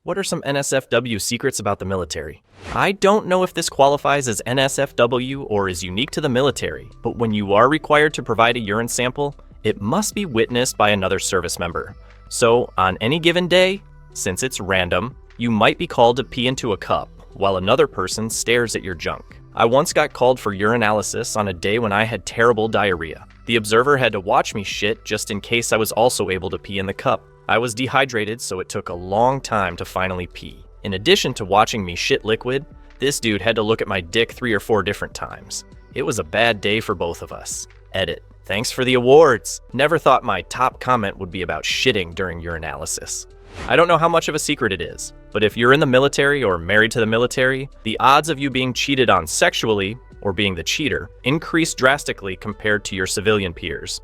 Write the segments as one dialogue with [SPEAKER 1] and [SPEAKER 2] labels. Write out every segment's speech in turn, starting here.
[SPEAKER 1] What are some NSFW secrets about the military? I don't know if this qualifies as NSFW or is unique to the military, but when you are required to provide a urine sample, it must be witnessed by another service member. So, on any given day, since it's random, you might be called to pee into a cup while another person stares at your junk. I once got called for urinalysis on a day when I had terrible diarrhea. The observer had to watch me shit just in case I was also able to pee in the cup. I was dehydrated, so it took a long time to finally pee. In addition to watching me shit liquid, this dude had to look at my dick 3 or 4 different times. It was a bad day for both of us. Edit. Thanks for the awards. Never thought my top comment would be about shitting during urinalysis. I don't know how much of a secret it is, but if you're in the military or married to the military, the odds of you being cheated on sexually, or being the cheater, increase drastically compared to your civilian peers.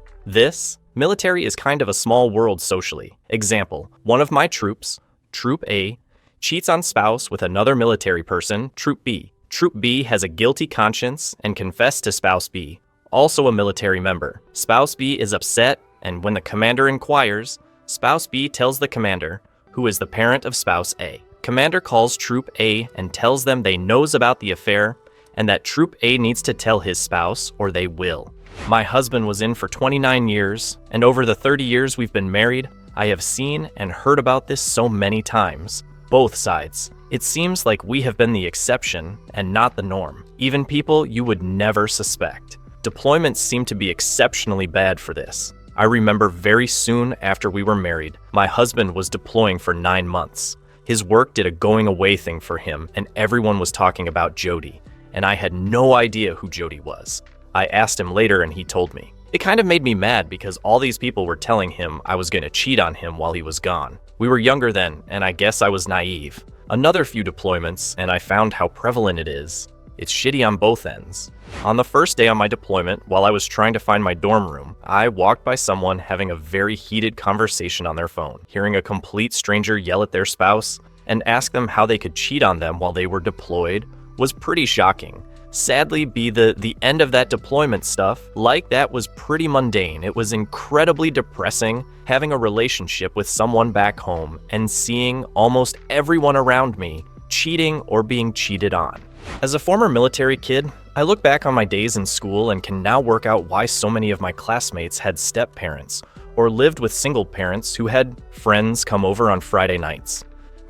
[SPEAKER 1] Military is kind of a small world socially. Example, one of my troops, Troop A, cheats on spouse with another military person, Troop B. Troop B has a guilty conscience and confessed to Spouse B, also a military member. Spouse B is upset, and when the commander inquires, Spouse B tells the commander, who is the parent of Spouse A. Commander calls Troop A and tells them they knows about the affair and that Troop A needs to tell his spouse or they will. My husband was in for 29 years, and over the 30 years we've been married, I have seen and heard about this so many times. Both sides. It seems like we have been the exception and not the norm. Even people you would never suspect. Deployments seem to be exceptionally bad for this. I remember very soon after we were married, my husband was deploying for 9 months. His work did a going away thing for him, and everyone was talking about Jody, and I had no idea who Jody was. I asked him later and he told me. It kind of made me mad because all these people were telling him I was going to cheat on him while he was gone. We were younger then, and I guess I was naive. Another few deployments, and I found how prevalent it is. It's shitty on both ends. On the first day on my deployment, while I was trying to find my dorm room, I walked by someone having a very heated conversation on their phone. Hearing a complete stranger yell at their spouse and ask them how they could cheat on them while they were deployed was pretty shocking. Sadly, the end of that deployment stuff, like that, was pretty mundane. It was incredibly depressing having a relationship with someone back home and seeing almost everyone around me cheating or being cheated on. As a former military kid, I look back on my days in school and can now work out why so many of my classmates had step-parents or lived with single parents who had friends come over on Friday nights.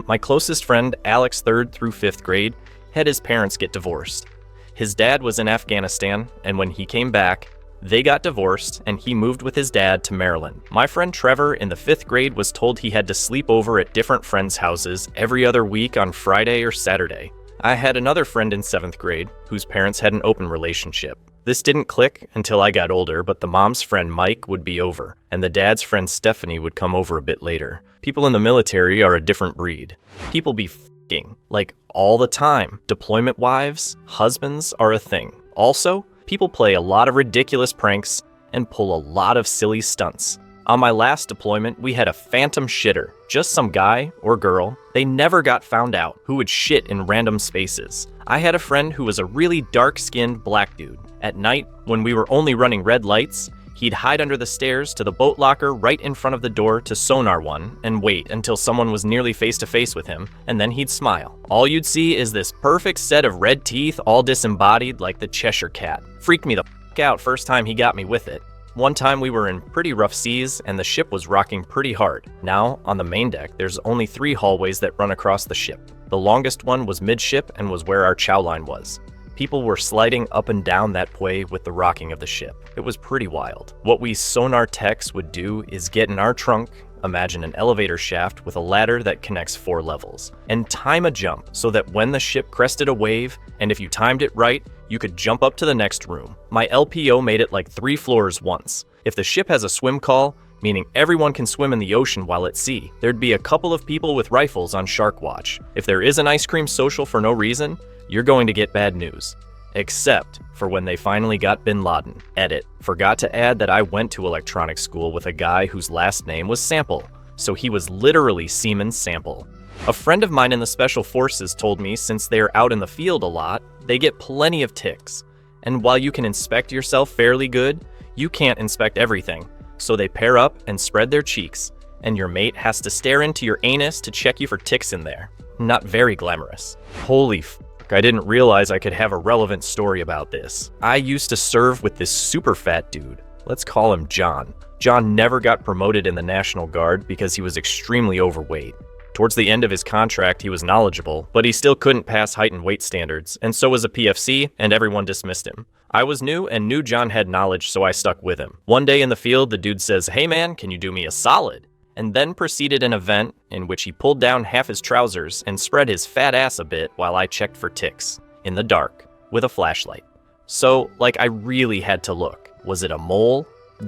[SPEAKER 1] My closest friend, Alex, 3rd through 5th grade, had his parents get divorced. His dad was in Afghanistan, and when he came back, they got divorced and he moved with his dad to Maryland. My friend Trevor in the 5th grade was told he had to sleep over at different friends' houses every other week on Friday or Saturday. I had another friend in 7th grade whose parents had an open relationship. This didn't click until I got older, but the mom's friend Mike would be over, and the dad's friend Stephanie would come over a bit later. People in the military are a different breed. People be f***ing, like, all the time. Deployment wives, husbands are a thing. Also, people play a lot of ridiculous pranks and pull a lot of silly stunts. On my last deployment, we had a phantom shitter, just some guy or girl. They never got found out, who would shit in random spaces. I had a friend who was a really dark-skinned black dude. At night, when we were only running red lights, he'd hide under the stairs to the boat locker right in front of the door to sonar one and wait until someone was nearly face-to-face with him, and then he'd smile. All you'd see is this perfect set of red teeth all disembodied like the Cheshire Cat. Freaked me the f*** out first time he got me with it. One time we were in pretty rough seas and the ship was rocking pretty hard. Now, on the main deck, there's only 3 hallways that run across the ship. The longest one was midship and was where our chow line was. People were sliding up and down that way with the rocking of the ship. It was pretty wild. What we sonar techs would do is get in our trunk, imagine an elevator shaft with a ladder that connects 4 levels, and time a jump so that when the ship crested a wave, and if you timed it right, you could jump up to the next room. My LPO made it like 3 floors once. If the ship has a swim call, meaning everyone can swim in the ocean while at sea, there'd be a couple of people with rifles on shark watch. If there is an ice cream social for no reason, you're going to get bad news. Except for when they finally got Bin Laden. Edit. Forgot to add that I went to electronics school with a guy whose last name was Sample, so he was literally Seaman Sample. A friend of mine in the Special Forces told me since they are out in the field a lot, they get plenty of ticks. And while you can inspect yourself fairly good, you can't inspect everything. So they pair up and spread their cheeks, and your mate has to stare into your anus to check you for ticks in there. Not very glamorous. Holy f***, I didn't realize I could have a relevant story about this. I used to serve with this super fat dude. Let's call him John. John never got promoted in the National Guard because he was extremely overweight. Towards the end of his contract, he was knowledgeable, but he still couldn't pass height and weight standards, and so was a PFC, and everyone dismissed him. I was new and knew John had knowledge, so I stuck with him. One day in the field, the dude says, "Hey man, can you do me a solid?" And then proceeded an event in which he pulled down half his trousers and spread his fat ass a bit while I checked for ticks, in the dark, with a flashlight. So, like, I really had to look. Was it a mole?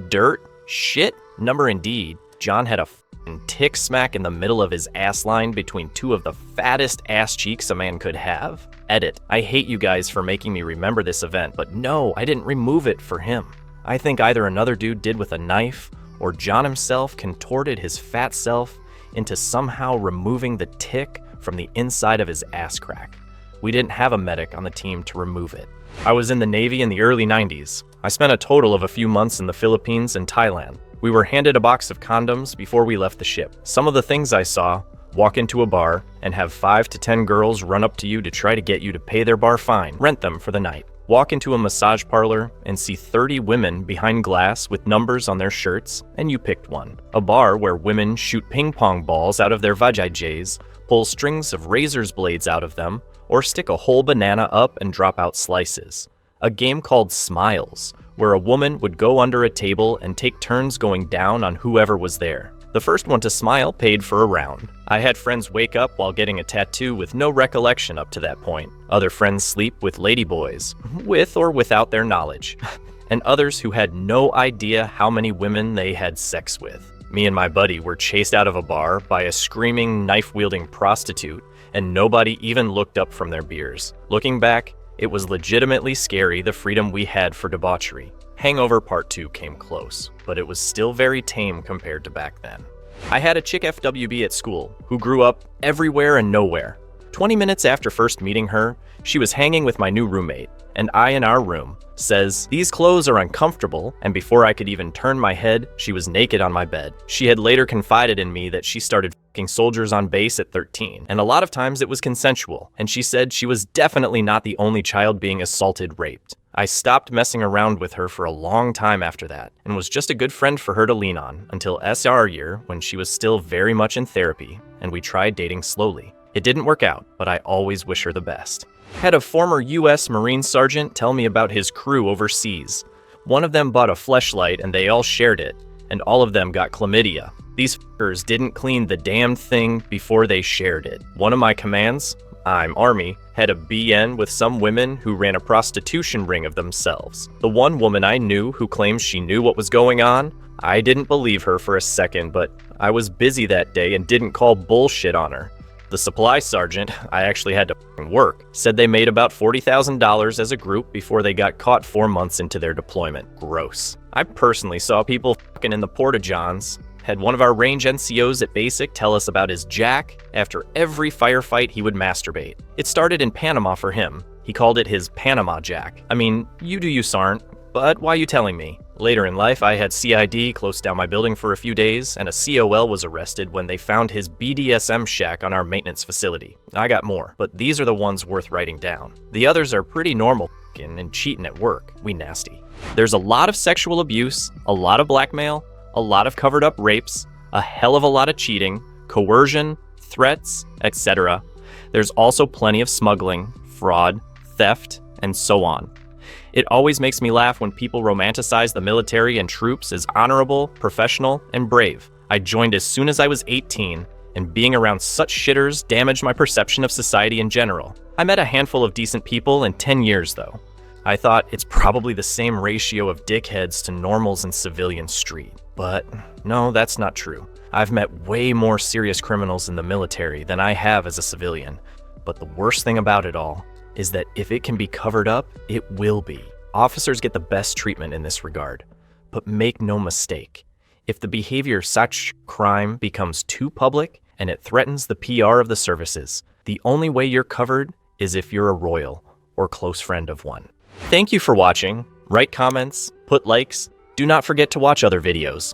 [SPEAKER 1] Dirt? Shit? Number indeed. John had a f***ing tick smack in the middle of his ass line between two of the fattest ass cheeks a man could have. Edit. I hate you guys for making me remember this event, but no, I didn't remove it for him. I think either another dude did with a knife, or John himself contorted his fat self into somehow removing the tick from the inside of his ass crack. We didn't have a medic on the team to remove it. I was in the Navy in the early 90s. I spent a total of a few months in the Philippines and Thailand. We were handed a box of condoms before we left the ship. Some of the things I saw: walk into a bar and have 5 to 10 girls run up to you to try to get you to pay their bar fine, rent them for the night. Walk into a massage parlor and see 30 women behind glass with numbers on their shirts, and you picked one. A bar where women shoot ping pong balls out of their vajayjays, pull strings of razor's blades out of them, or stick a whole banana up and drop out slices. A game called Smiles, where a woman would go under a table and take turns going down on whoever was there. The first one to smile paid for a round. I had friends wake up while getting a tattoo with no recollection up to that point. Other friends sleep with ladyboys, with or without their knowledge. And others who had no idea how many women they had sex with. Me and my buddy were chased out of a bar by a screaming, knife-wielding prostitute, and nobody even looked up from their beers. Looking back, it was legitimately scary, the freedom we had for debauchery. Hangover Part 2 came close, but it was still very tame compared to back then. I had a chick FWB at school who grew up everywhere and nowhere. 20 minutes after first meeting her, she was hanging with my new roommate, and I in our room says, "These clothes are uncomfortable," and before I could even turn my head, she was naked on my bed. She had later confided in me that she started f***ing soldiers on base at 13, and a lot of times it was consensual, and she said she was definitely not the only child being assaulted, raped. I stopped messing around with her for a long time after that, and was just a good friend for her to lean on, until SR year when she was still very much in therapy, and we tried dating slowly. It didn't work out, but I always wish her the best. Had a former US Marine sergeant tell me about his crew overseas. One of them bought a fleshlight and they all shared it, and all of them got chlamydia. These f***ers didn't clean the damn thing before they shared it. One of my commands, I'm Army, had a BN with some women who ran a prostitution ring of themselves. The one woman I knew who claims she knew what was going on, I didn't believe her for a second, but I was busy that day and didn't call bullshit on her. The supply sergeant, I actually had to f***ing work, said they made about $40,000 as a group before they got caught 4 months into their deployment. Gross. I personally saw people f***ing in the porta-johns. Had one of our range NCOs at Basic tell us about his jack. After every firefight, he would masturbate. It started in Panama for him. He called it his Panama Jack. I mean, you do you, Sarnt, but why you telling me? Later in life, I had CID close down my building for a few days, and a COL was arrested when they found his BDSM shack on our maintenance facility. I got more, but these are the ones worth writing down. The others are pretty normal and cheating at work. We nasty. There's a lot of sexual abuse, a lot of blackmail, a lot of covered up rapes, a hell of a lot of cheating, coercion, threats, etc. There's also plenty of smuggling, fraud, theft, and so on. It always makes me laugh when people romanticize the military and troops as honorable, professional, and brave. I joined as soon as I was 18, and being around such shitters damaged my perception of society in general. I met a handful of decent people in 10 years though. I thought it's probably the same ratio of dickheads to normals in civilian street. But no, that's not true. I've met way more serious criminals in the military than I have as a civilian. But the worst thing about it all is that if it can be covered up, it will be. Officers get the best treatment in this regard. But make no mistake, if the behavior of such crime becomes too public and it threatens the PR of the services, the only way you're covered is if you're a royal or close friend of one. Thank you for watching. Write comments, put likes. Do not forget to watch other videos.